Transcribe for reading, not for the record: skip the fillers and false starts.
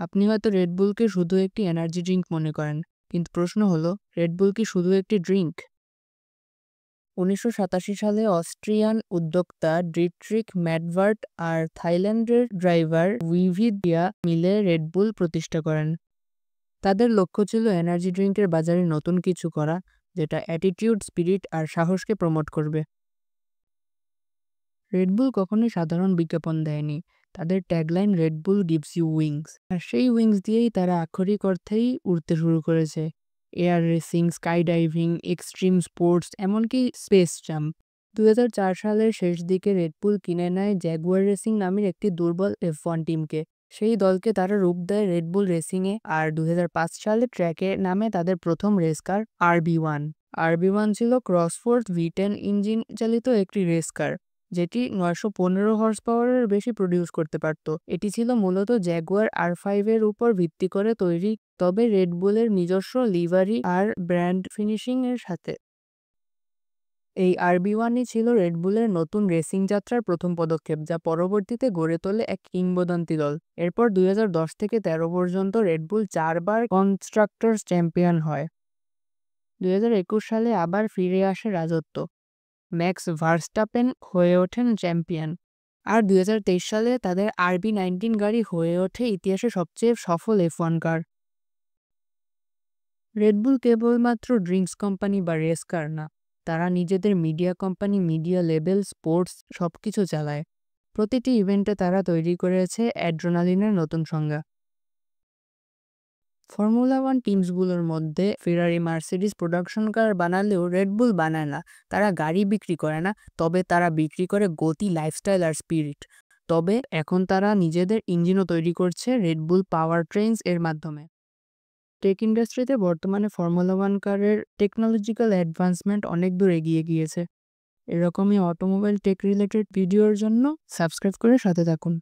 আপনি হয়তো রেড বুলকে শুধু একটি এনার্জি ড্রিঙ্ক মনে করেন, কিন্তু প্রশ্ন হলো রেড বুল কি শুধু একটি ড্রিঙ্ক? ১৯৮৭ সালে অস্ট্রিয়ান উদ্যোক্তা ডিট্রিক ম্যাডভার্ট আর থাইল্যান্ডের ড্রাইভার উইভিডিয়া মিলে রেড বুল প্রতিষ্ঠা করেন। তাদের লক্ষ্য ছিল এনার্জি ড্রিঙ্কের বাজারে নতুন কিছু করা, যেটা অ্যাটিটিউড, স্পিরিট আর সাহসকে প্রমোট করবে। রেড বুল কখনোই সাধারণ বিজ্ঞাপন দেয়নি। তাদের tagline Red Bull gives you wings, আর সেই উইংস দিয়েই তারা আক্ষরিক অর্থেই উড়তে শুরু করেছে। Air racing, sky diving, extreme sports, এমনকি স্পেস জাম্প। ২০০৪ সালের শেষ দিকে রেড বুল কিনে নেয় জ্যাগুয়ার রেসিং নামের একটি দুর্বল F1 টিমকে। সেই দলকে তারা রূপ দেয় রেড বুল রেসিংয়ে, আর ২০০৫ সালে ট্র্যাকে নামে তাদের প্রথম রেস কার RB1। RB1 ছিল ক্রসফোর্ড V10 ইঞ্জিন চালিত একটি রেস কার, যেটি ৯১৫ হর্স পাওয়ারের বেশি প্রডিউস করতে পারত। এটি ছিল মূলত জ্যাগুয়ার R5 এর উপর ভিত্তি করে তৈরি, তবে রেড বুলের নিজস্ব লিভারি আর ব্র্যান্ড ফিনিশিং এর সাথে। এই RB1ই ছিল রেড বুলের নতুন রেসিং যাত্রার প্রথম পদক্ষেপ, যা পরবর্তীতে গড়ে তোলে এক কিংবদন্তি দল। এরপর ২০১০ থেকে ১৩ পর্যন্ত রেড বুল ৪ বার কনস্ট্রাক্টরস চ্যাম্পিয়ন হয়। ২০২১ সালে আবার ফিরে আসে রাজত্ব। ম্যাক্স ভার্স্টাপেন হয়ে ওঠেন চ্যাম্পিয়ন, আর ২০২৩ সালে তাদের RB19 গাড়ি হয়ে ওঠে ইতিহাসে সবচেয়ে সফল F1 কার। রেড বুল কেবলমাত্র ড্রিঙ্কস কোম্পানি বা রেস কার না, তারা নিজেদের media company, media label, sports সবকিছু চালায়। প্রতিটি ইভেন্টে তারা তৈরি করেছে অ্যাড্রেনালিনের নতুন সংজ্ঞা। ফর্মুলা 1 টিমসগুলোর মধ্যে ফেরারি, মার্সিডিজ প্রোডাকশন কার বানালেও রেড বুল বানায় না। তারা গাড়ি বিক্রি করে না, তবে তারা বিক্রি করে গতি, লাইফস্টাইল আর স্পিরিট। তবে এখন তারা নিজেদের ইঞ্জিনও তৈরি করছে রেড বুল পাওয়ার ট্রেনস এর মাধ্যমে। টেক ইন্ডাস্ট্রিতে বর্তমানে ফর্মুলা 1 কারের টেকনোলজিক্যাল অ্যাডভান্সমেন্ট অনেক দূর এগিয়ে গিয়েছে। এরকমই অটোমোবাইল টেক রিলেটেড ভিডিওর জন্য সাবস্ক্রাইব করে সাথে থাকুন।